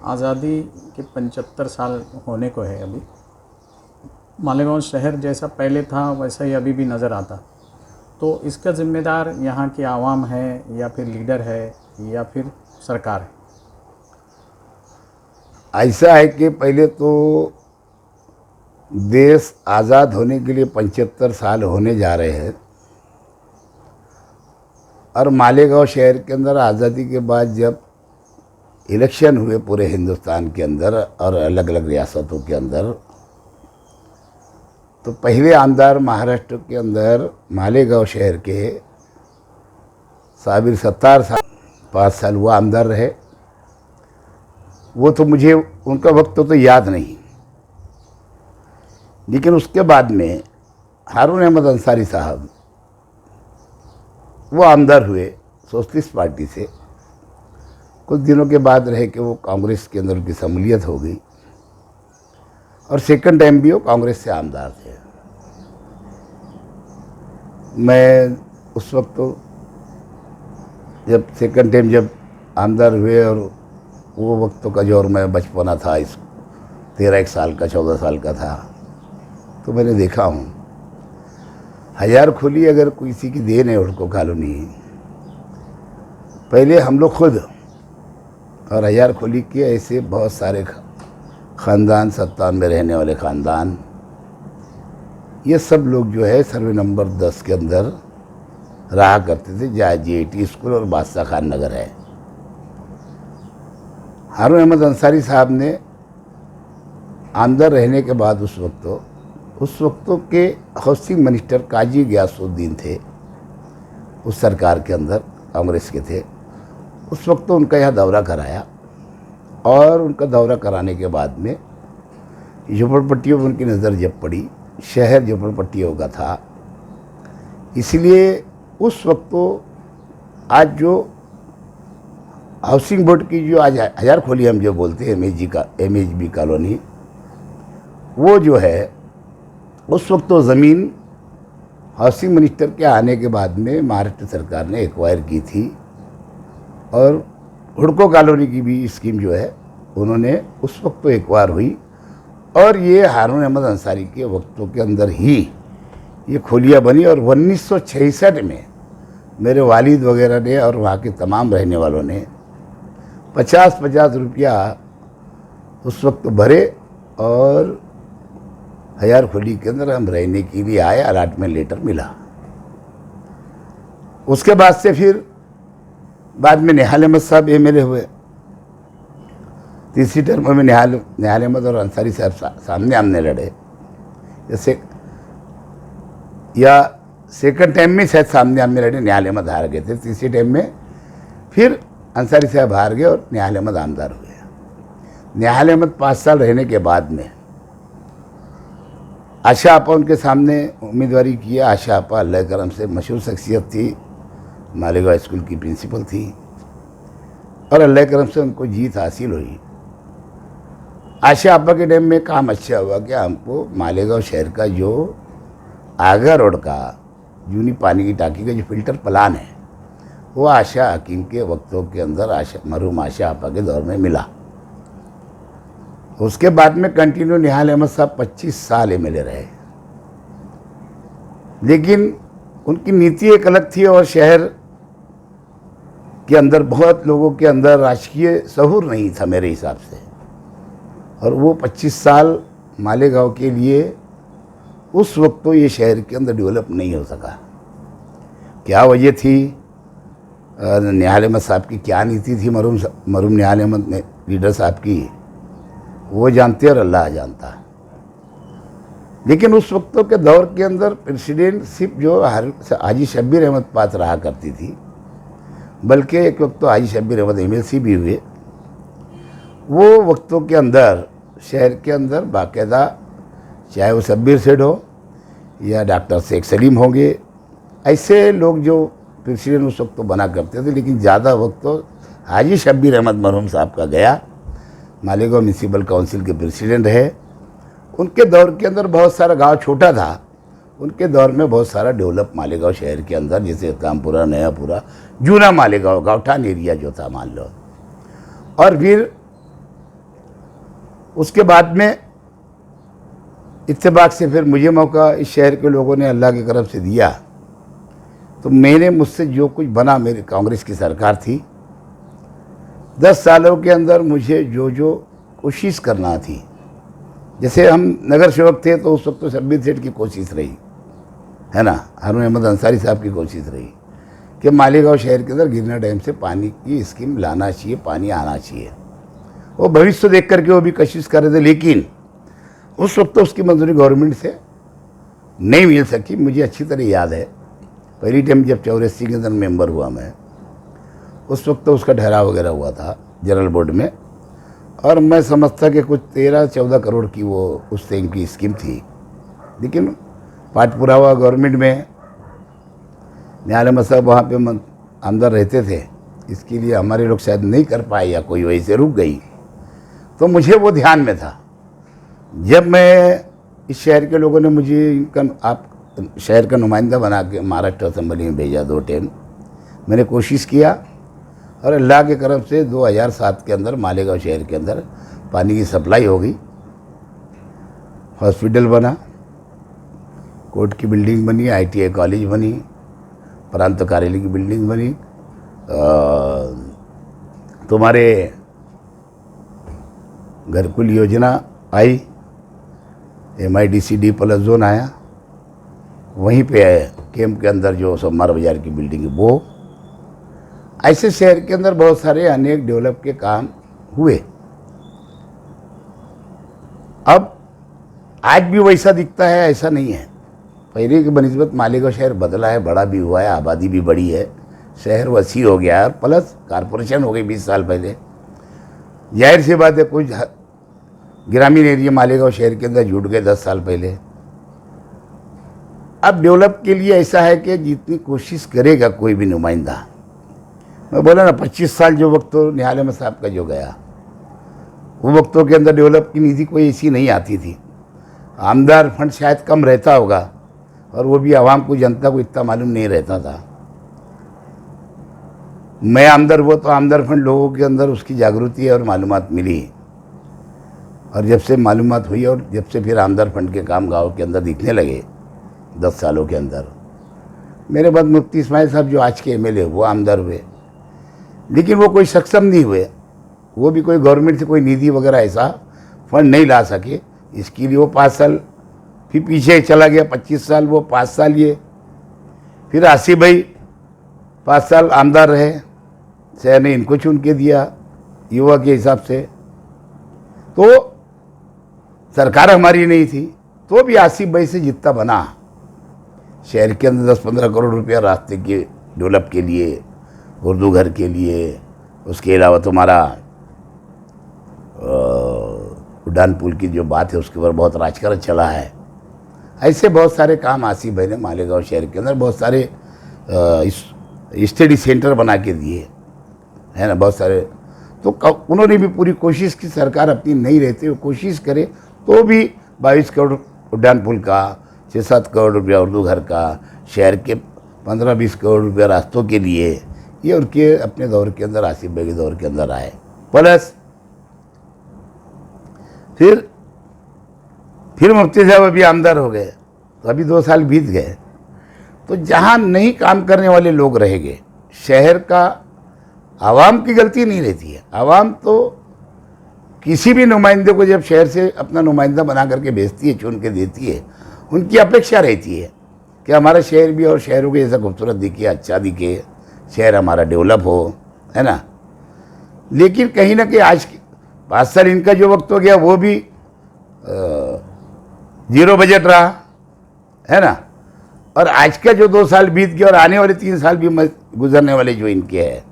आज़ादी के 75 साल होने को है अभी। मालेगांव शहर जैसा पहले था वैसा ही अभी भी नज़र आता। तो इसका ज़िम्मेदार यहाँ की आवाम है या फिर लीडर है या फिर सरकार है? ऐसा है कि पहले तो देश आज़ाद होने के लिए 75 साल होने जा रहे हैं और मालेगांव शहर के अंदर आज़ादी के बाद जब इलेक्शन हुए पूरे हिंदुस्तान के अंदर और अलग अलग रियासतों के अंदर, तो पहले आमदार महाराष्ट्र के अंदर मालेगांव शहर के साबिर सत्तार साहब 5 साल वो आमदार रहे। वो तो मुझे उनका वक्त तो याद नहीं, लेकिन उसके बाद में हारून अहमद अंसारी साहब वो आमदार हुए सोशलिस्ट पार्टी से। कुछ दिनों के बाद रहे कि वो कांग्रेस के अंदर उनकी शमूलियत हो गई और सेकंड टाइम भी वो कांग्रेस से आमदार थे। मैं उस वक्त तो जब सेकंड टाइम जब आमदार हुए और वो वक्त का जो और मैं बचपना था, इस 13 साल का 14 साल का था, तो मैंने देखा हूँ हजार खोली अगर किसी की देन है उनको कॉलोनी, पहले हम लोग खुद और हजार खोली के ऐसे बहुत सारे ख़ानदान, 57 में रहने वाले ख़ानदान, ये सब लोग जो है सर्वे नंबर 10 के अंदर रहा करते थे, जहाँ GIT स्कूल और बादशाह खान नगर है। हारून अहमद अंसारी साहब ने आमदार रहने के बाद उस वक्त के हाउसिंग मिनिस्टर काजी गयासुद्दीन थे, उस सरकार के अंदर कांग्रेस के थे। उस वक्त तो उनका यहाँ दौरा कराया और उनका दौरा कराने के बाद में झोपड़पट्टियों पर उनकी नज़र जब पड़ी, शहर झोपड़पट्टियों का था, इसलिए उस वक्त तो आज जो हाउसिंग बोर्ड की जो आज हजार खोली हम जो बोलते हैं MHB कॉलोनी, वो जो है उस वक्त तो ज़मीन हाउसिंग मिनिस्टर के आने के बाद में महाराष्ट्र सरकार ने एक्वायर की थी और हुडको कॉलोनी की भी स्कीम जो है उन्होंने उस वक्त तो एक्वायर हुई और ये हारून अहमद अंसारी के वक्तों के अंदर ही ये खोलियाँ बनी। और 1966 में मेरे वालिद वगैरह ने और वहाँ के तमाम रहने वालों ने 50-50 रुपया उस वक्त भरे और हजार खोली के अंदर हम रहने के लिए आए, अलॉटमेंट लेटर मिला। उसके बाद से फिर बाद में निहाल अहमद साहब MLA हुए, तीसरी टर्म में निहाल अहमद और अंसारी साहब सामने आमने लड़े, जैसे या सेकंड टाइम में शायद सामने आमने लड़े, निहाल अहमद हार गए थे। तीसरी टाइम में फिर अंसारी साहब हार गए और निहाल अहमद आमदार हुए। निहाल अहमद 5 साल रहने के बाद में आशा आपा उनके सामने उम्मीदवारी किया। आशा आपा अल्लाह करम से मशहूर शख्सियत थी, मालेगांव स्कूल की प्रिंसिपल थी और अल्लाह करम से उनको जीत हासिल हुई। आशा आपा के टाइम में काम अच्छा हुआ कि हमको मालेगांव शहर का जो आगा रोड का जूनी पानी की टाकी का जो फिल्टर प्लान है, वो आशा हकीम के वक्तों के अंदर मरहूम आशा आपा के दौर में मिला। उसके बाद में कंटिन्यू निहाल अहमद साहब 25 साल MLA रहे, लेकिन उनकी नीति एक अलग थी और शहर के अंदर बहुत लोगों के अंदर राजकीय शऊर नहीं था मेरे हिसाब से, और वो 25 साल मालेगांव के लिए उस वक्त तो ये शहर के अंदर डेवलप नहीं हो सका। क्या वजह थी, निहाल अहमद साहब की क्या नीति थी, मरहूम निहाल अहमद ने लीडर साहब की, वो जानते और अल्लाह जानता। लेकिन उस वक्तों के दौर के अंदर प्रेसिडेंटशिप जो हाजी शब्बीर अहमद पास रहा करती थी, बल्कि एक वक्त तो हाजी शब्बीर अहमद MLC भी हुए, वो वक्तों के अंदर शहर के अंदर बाकायदा चाहे वो शब्बीर सेठ हो या डॉक्टर शेख सलीम होंगे, ऐसे लोग जो प्रेसिडेंट उस वक्त तो बना करते थे। लेकिन ज़्यादा वक्त तो हाजी शब्बीर अहमद मरहूम साहब का गया, मालेगांव म्यूनसिपल काउंसिल के प्रेसिडेंट रहे। उनके दौर के अंदर बहुत सारा गांव छोटा था, उनके दौर में बहुत सारा डेवलप मालेगांव शहर के अंदर, जैसे कामपुरा, नयापुरा, जूना मालेगांव, गावठान एरिया जो था मान लो। और फिर उसके बाद में इत्तेफाक से फिर मुझे मौका इस शहर के लोगों ने अल्लाह की तरफ से दिया, तो मैंने मुझसे जो कुछ बना, मेरी कांग्रेस की सरकार थी, 10 सालों के अंदर मुझे जो जो कोशिश करना थी, जैसे हम नगर सेवक थे तो उस वक्त तो शब्बीर सेठ की कोशिश रही है ना, हारून अहमद अंसारी साहब की कोशिश रही कि मालेगांव शहर के अंदर गिरना डैम से पानी की स्कीम लाना चाहिए, पानी आना चाहिए। वो भविष्य देख करके वो भी कोशिश कर रहे थे, लेकिन उस वक्त तो उसकी मंजूरी गवर्नमेंट से नहीं मिल सकी। मुझे अच्छी तरह याद है, पहली टाइम जब 84 के अंदर मेंबर हुआ मैं, उस वक्त तो उसका ठहराव वगैरह हुआ था जनरल बोर्ड में, और मैं समझता कि कुछ 13-14 करोड़ की वो उस टाइम की स्कीम थी। लेकिन पाठ पूरा हुआ गवर्नमेंट में, न्यायालय साहब वहाँ पे अंदर रहते थे, इसके लिए हमारे लोग शायद नहीं कर पाए या कोई वहीं से रुक गई। तो मुझे वो ध्यान में था, जब मैं इस शहर के लोगों ने मुझे इनका आप शहर का नुमाइंदा बना के महाराष्ट्र असेंबली में भेजा 2 टाइम, मैंने कोशिश किया और अल्लाह के करम से 2007 के अंदर मालेगांव शहर के अंदर पानी की सप्लाई हो गई, हॉस्पिटल बना, कोर्ट की बिल्डिंग बनी, ITI कॉलेज बनी, प्रांत कार्यालय की बिल्डिंग बनी, तुम्हारे घरकुल योजना आई, MIDC D+ जोन आया, वहीं पे कैंप के अंदर जो सोमवार बाजार की बिल्डिंग है वो, ऐसे शहर के अंदर बहुत सारे अनेक डेवलप के काम हुए। अब आज भी वैसा दिखता है ऐसा नहीं है, पहले की बनिस्बत मालेगांव शहर बदला है, बड़ा भी हुआ है, आबादी भी बढ़ी है, शहर वसी हो गया है, प्लस कारपोरेशन हो गई 20 साल पहले। जाहिर सी बात है कुछ ग्रामीण एरिया मालेगांव शहर के अंदर जुट गए 10 साल पहले। अब डेवलप के लिए ऐसा है कि जितनी कोशिश करेगा कोई भी नुमाइंदा, मैं बोला ना 25 साल जो वक्त तो न्यायालय में साहब का जो गया, वो वक्तों के अंदर डेवलप की नीति कोई ऐसी नहीं आती थी, आमदार फंड शायद कम रहता होगा और वो भी आवाम को, जनता को इतना मालूम नहीं रहता था। मैं आमदार हुआ तो आमदार फंड लोगों के अंदर उसकी जागृति और मालूमात मिली, और जब से मालूमात हुई और जब से फिर आमदार फंड के काम गाँव के अंदर दिखने लगे 10 सालों के अंदर, मेरे बाद मुफ्ती इस्माइल साहब जो आज के MLA वो आमदार हुए, लेकिन वो कोई सक्षम नहीं हुए, वो भी कोई गवर्नमेंट से कोई निधि वगैरह ऐसा फंड नहीं ला सके। इसके लिए वो 5 साल फिर पीछे चला गया, 25 साल वो, 5 साल ये, फिर आसिफ भाई 5 साल आमदार रहे, शहर ने इनको चुन के दिया युवा के हिसाब से, तो सरकार हमारी नहीं थी, तो भी आसिफ भाई से जितना बना शहर के अंदर 10-15 करोड़ रुपया रास्ते के डेवलप के लिए, उर्दू घर के लिए, उसके अलावा तुम्हारा उड़ान पुल की जो बात है उसके ऊपर बहुत राजकारण चला है। ऐसे बहुत सारे काम आसिफ भाई ने मालेगांव शहर के अंदर बहुत सारे स्टडी सेंटर बना के दिए है ना, बहुत सारे। तो उन्होंने भी पूरी कोशिश की, सरकार अपनी नहीं रहती वो कोशिश करे तो भी 22 करोड़ उड़ान पुल का, 6-7 करोड़ रुपया उर्दू घर का, शहर के 15-20 करोड़ रुपया रास्तों के लिए, ये उनके अपने दौर के अंदर, आसिफ भाई के दौर के अंदर आए। प्लस फिर मुफ्ती साहब अभी आमदार हो गए, तो अभी 2 साल बीत गए, तो जहाँ नहीं काम करने वाले लोग रहेंगे, शहर का आवाम की गलती नहीं रहती है। आवाम तो किसी भी नुमाइंदे को जब शहर से अपना नुमाइंदा बना करके भेजती है, चुन के देती है, उनकी अपेक्षा रहती है कि हमारा शहर भी और शहरों के जैसा खूबसूरत दिखे, अच्छा दिखे, शहर हमारा डेवलप हो, है ना। लेकिन कहीं ना कहीं आज 5 साल इनका जो वक्त हो गया वो भी 0 बजट रहा, है ना। और आज का जो 2 साल बीत गया और आने वाले 3 साल भी गुजरने वाले जो इनके हैं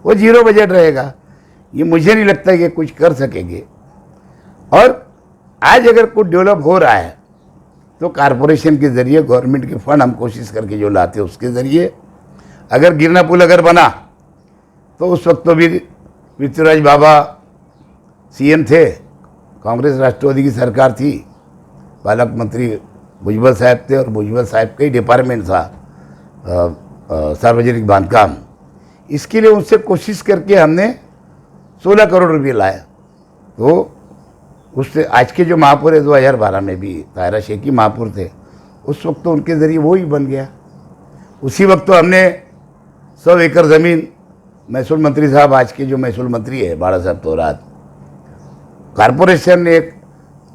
वो 0 बजट रहेगा। ये मुझे नहीं लगता कि कुछ कर सकेंगे। और आज अगर कुछ डेवलप हो रहा है तो कारपोरेशन के ज़रिए, गवर्नमेंट के फंड हम कोशिश करके जो लाते हैं उसके ज़रिए। अगर गिरना पुल अगर बना तो उस वक्त तो भी पृथ्वीराज बाबा CM थे, कांग्रेस राष्ट्रवादी की सरकार थी, पालक मंत्री भुजबल साहब थे और भुजबल साहब का ही डिपार्टमेंट था सार्वजनिक बांधकाम। इसके लिए उनसे कोशिश करके हमने 16 करोड़ रुपये लाए। तो उससे आज के जो महापौर है 2012 में भी ताहिरा शेखी महापौर थे, उस वक्त तो उनके ज़रिए वो ही बन गया। उसी वक्त तो हमने 100 एकड़ ज़मीन महसूल मंत्री साहब, आज के जो महसूल मंत्री है बाड़ा साहब तोरात, कॉरपोरेशन ने एक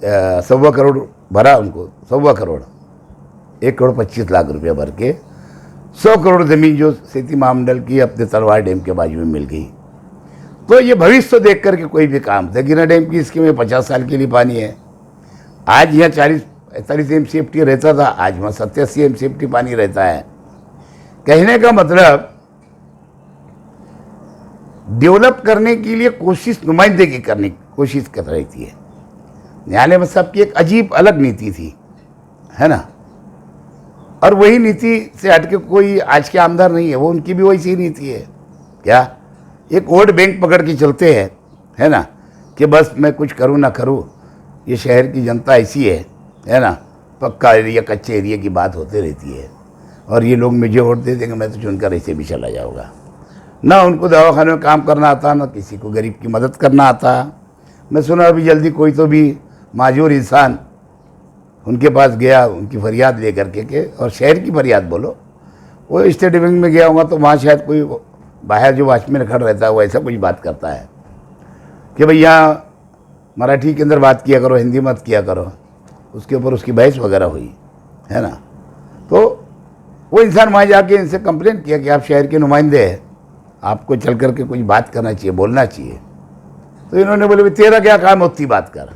1.25 करोड़ भरा उनको, 1.25 करोड़, 1,25,00,000 भर के 100 करोड़ ज़मीन जो सेती महामंडल की अपने तलवार डैम के बाजू में मिल गई। तो ये भविष्य तो देख करके कोई भी काम था। गिना डैम की स्कीम में 50 साल के लिए पानी है। आज यहाँ 40-45 MCFT रहता था, आज वहाँ 87 MCFT पानी रहता है। कहने का मतलब डेवलप करने के लिए कोशिश नुमाइंदगी करने की कोशिश कर रही थी। न्यायालय में सबकी एक अजीब अलग नीति थी, है ना, और वही नीति से हटके कोई आज के आमदार नहीं है, वो उनकी भी वैसी नीति है। क्या एक वोट बैंक पकड़ के चलते हैं, है ना, कि बस मैं कुछ करूँ ना करूँ, ये शहर की जनता ऐसी है ना, पक्का एरिया कच्चे एरिया की बात होती रहती है, और ये लोग मुझे वोट दे देंगे, मैं तो चुनकर ऐसे भी चला जाऊँगा। ना उनको दवाखाने में काम करना आता, ना किसी को गरीब की मदद करना आता। मैं सुना अभी जल्दी कोई तो भी माजूर इंसान उनके पास गया, उनकी फरियाद ले करके के, और शहर की फरियाद बोलो, वो स्टेट बैंक में गया होगा तो वहाँ शायद कोई बाहर जो वॉचमैन खड़ा रहता है वो ऐसा कुछ बात करता है कि भाई यहाँ मराठी के अंदर बात किया करो, हिंदी मत किया करो। उसके ऊपर उसकी बहस वगैरह हुई, है ना। तो वो इंसान वहाँ जाके इनसे कंप्लेंट किया कि आप शहर के नुमाइंदे हैं, आपको चल करके कुछ बात करना चाहिए, बोलना चाहिए। तो इन्होंने बोले भाई तेरा क्या काम, उतनी बात कर।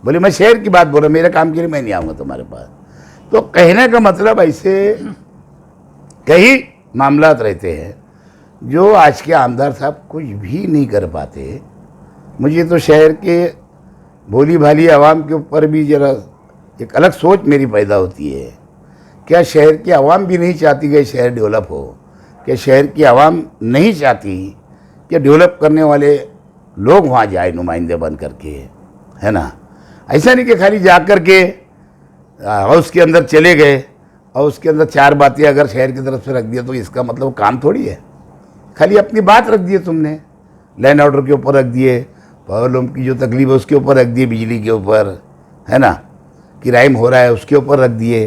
बोले मैं शहर की बात बोल रहा, मेरे काम के लिए मैं नहीं आऊँगा तुम्हारे पास। तो कहने का मतलब ऐसे कई मामलात रहते हैं जो आज के आमदार साहब कुछ भी नहीं कर पाते। मुझे तो शहर के भोली भाली आवाम के ऊपर भी ज़रा एक अलग सोच मेरी पैदा होती है। क्या शहर की आवाम भी नहीं चाहती कि शहर डेवलप हो? क्या शहर की आवाम नहीं चाहती कि डेवलप करने वाले लोग वहाँ जाए नुमाइंदे बन करके, है ना। ऐसा नहीं कि खाली जा कर के हाउस के अंदर चले गए और उसके अंदर 4 बातें अगर शहर की तरफ से रख दिया तो इसका मतलब काम थोड़ी है। खाली अपनी बात रख दिए तुमने, लैंड ऑर्डर के ऊपर रख दिए, पावर लूम की जो तकलीफ है उसके ऊपर रख दिए, बिजली के ऊपर, है ना, किराए में हो रहा है उसके ऊपर रख दिए।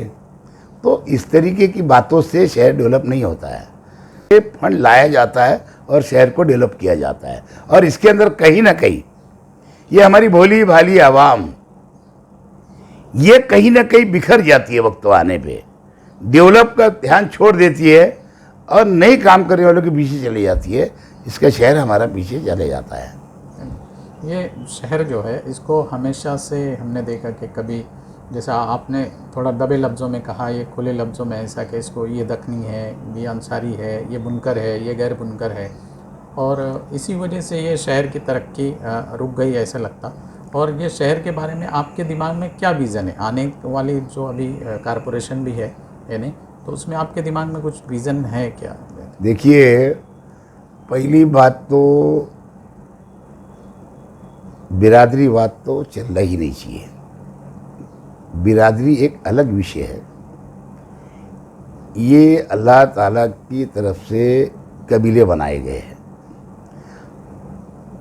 तो इस तरीके की बातों से शहर डेवलप नहीं होता है। ये फंड लाया जाता है और शहर को डेवलप किया जाता है, और इसके अंदर कहीं ना कहीं ये हमारी भोली भाली आवाम ये कहीं ना कहीं बिखर जाती है। वक्त आने पे डेवलप का ध्यान छोड़ देती है और नई काम करने वालों के पीछे चली जाती है। इसका शहर हमारा पीछे चले जाता है। ये शहर जो है इसको हमेशा से हमने देखा कि कभी, जैसा आपने थोड़ा दबे लफ्ज़ों में कहा, ये खुले लफ्ज़ों में ऐसा कि इसको ये दखनी है, ये अंसारी है, ये बुनकर है, ये गैर बुनकर है, और इसी वजह से ये शहर की तरक्की रुक गई ऐसा लगता। और ये शहर के बारे में आपके दिमाग में क्या विज़न है? आने वाली जो अभी कारपोरेशन भी है यानी, तो उसमें आपके दिमाग में कुछ विज़न है क्या? देखिए, पहली बात तो बिरादरीवाद तो चलना ही नहीं चाहिए। बिरादरी एक अलग विषय है। ये अल्लाह ताला की तरफ से कबीले बनाए गए हैं।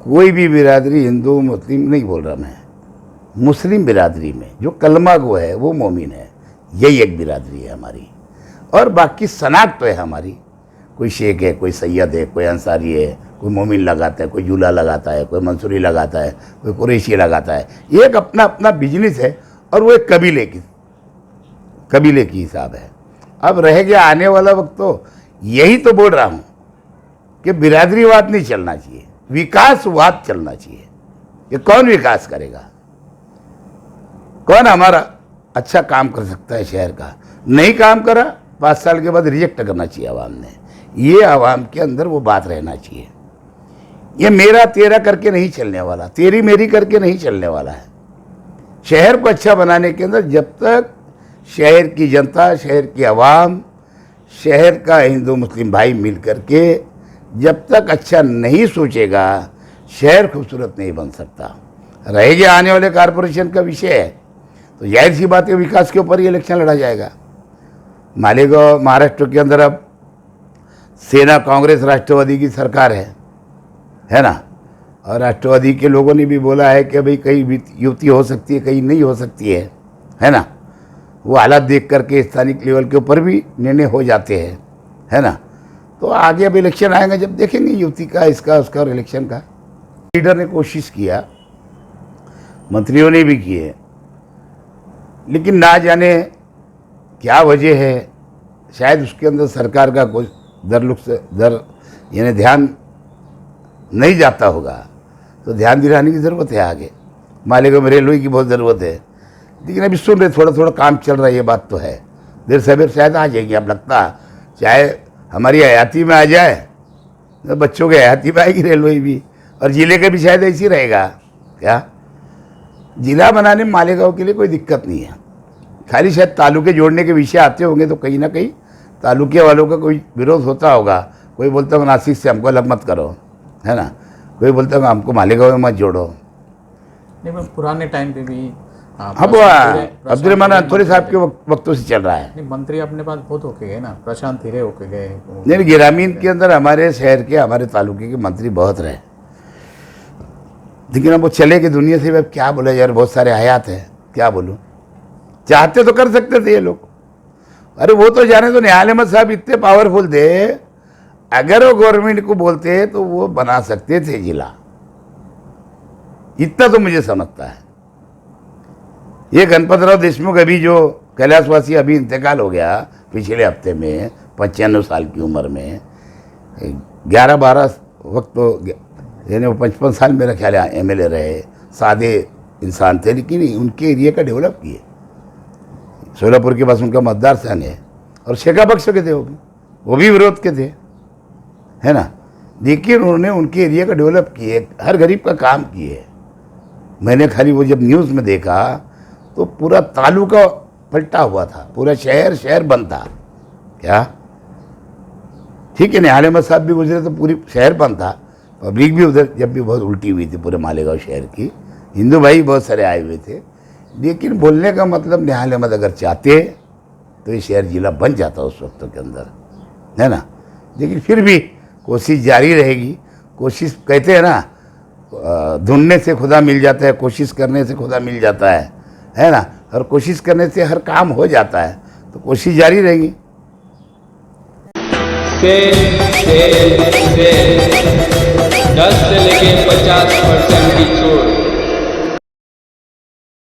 कोई भी बिरादरी, हिंदू मुस्लिम नहीं बोल रहा मैं, मुस्लिम बिरादरी में जो कलमा गो है वो मोमिन है, यही एक बिरादरी है हमारी। और बाकी सनाक तो है हमारी, कोई शेख है, कोई सैयद है, कोई अंसारी है, कोई मोमिन लगाता है, कोई जूला लगाता है, कोई मंसूरी लगाता है, कोई कुरैशी लगाता है। ये एक अपना अपना बिजनेस है और वो एक कबीले की हिसाब है। अब रह गया आने वाला वक्त, तो यही तो बोल रहा हूँ कि बिरादरीवाद नहीं चलना चाहिए, विकासवाद चलना चाहिए। ये कौन विकास करेगा? कौन हमारा अच्छा काम कर सकता है शहर का? नहीं काम करा, 5 साल के बाद रिजेक्ट करना चाहिए आवाम ने। ये आवाम के अंदर वो बात रहना चाहिए। ये मेरा तेरा करके नहीं चलने वाला, तेरी मेरी करके नहीं चलने वाला है। शहर को अच्छा बनाने के अंदर जब तक शहर की जनता, शहर की आवाम, शहर का हिंदू मुस्लिम भाई मिल करके जब तक अच्छा नहीं सोचेगा, शहर खूबसूरत नहीं बन सकता। रह गया आने वाले कारपोरेशन का विषय है, तो जाहिर सी बात है विकास के ऊपर ही इलेक्शन लड़ा जाएगा। मालेगांव महाराष्ट्र के अंदर अब सेना, कांग्रेस, राष्ट्रवादी की सरकार है ना। और राष्ट्रवादी के लोगों ने भी बोला है कि भाई कहीं युति हो सकती है, कहीं नहीं हो सकती है ना। वो हालात देख करके स्थानीय लेवल के ऊपर भी निर्णय हो जाते हैं, है ना। तो आगे अब इलेक्शन आएगा, जब देखेंगे युति का, इसका, उसका और इलेक्शन का। लीडर ने कोशिश किया, मंत्रियों ने भी किए, लेकिन ना जाने क्या वजह है, शायद उसके अंदर सरकार का कोई दर यानी ध्यान नहीं जाता होगा, तो ध्यान दिलाने की ज़रूरत है। आगे मालेगांव में रेलवे की बहुत ज़रूरत है, लेकिन अभी सुन रहे थोड़ा थोड़ा काम चल रहा है, ये बात तो है। देर सवेर शायद आ जाएगी, अब लगता है चाहे हमारी हयाती में आ जाए, तो बच्चों के हयाती में आएगी रेलवे भी, और ज़िले का भी शायद ऐसे ही रहेगा। क्या ज़िला बनाने में मालेगांव के लिए कोई दिक्कत नहीं है, खाली शायद तालुके जोड़ने के विषय आते होंगे, तो कहीं ना कहीं तालुके वालों का कोई विरोध होता होगा। कोई बोलता होगा नासिक से हमको अलग मत करो, है ना, कोई बोलता होगा हमको मालेगांव में मत जोड़ो। नहीं, मैं पुराने टाइम पे भी हाँ, वो अब्दुलरहमान अंथोरी साहब के वक्तों से चल रहा है। नहीं, मंत्री अपने पास बहुत होके गए ना, प्रशांत हिरे होके गए। नहीं, ग्रामीण के अंदर हमारे शहर के, हमारे तालुके के मंत्री बहुत रहे, लेकिन अब वो चले गए दुनिया से। अब क्या बोले यार, बहुत सारे हयात हैं, क्या बोलूँ। चाहते तो कर सकते थे ये लोग, अरे वो तो जाने तो निहाल अहमद साहब इतने पावरफुल थे, अगर वो गवर्नमेंट को बोलते तो वो बना सकते थे जिला, इतना तो मुझे समझता है। ये गणपतराव देशमुख अभी जो कैलाशवासी अभी इंतकाल हो गया पिछले हफ्ते में, 95 साल की उम्र में, 11-12 वक्त तो यानी वो 55 साल मेरा ख्याल है MLA रहे, सादे इंसान थे, लेकिन उनके एरिया का डेवलप किए। सोलापुर के पास उनका मतदार संघ है, और शेखा बख्श के थे, वो भी विरोध के थे, है ना, लेकिन उन्होंने उनके एरिया का डेवलप किए, हर गरीब का काम किए। मैंने खाली वो जब न्यूज़ में देखा तो पूरा तालुका पलटा हुआ था, पूरा शहर बंद था। क्या ठीक है, निहाल अहमद साहब भी गुजरे तो पूरी शहर बंद था, पब्लिक भी उधर जब भी बहुत उल्टी हुई थी पूरे मालेगांव शहर की, हिंदू भाई बहुत सारे आए हुए थे। लेकिन बोलने का मतलब निहाल अहमद अगर चाहते तो ये शहर जिला बन जाता उस वक्त के अंदर, है ना। लेकिन फिर भी कोशिश जारी रहेगी। कोशिश कहते हैं ना, ढूंढने से खुदा मिल जाता है, कोशिश करने से खुदा मिल जाता है ना, और कोशिश करने से हर काम हो जाता है, तो कोशिश जारी रहेगी। से 10 से लेके 50% की छूट।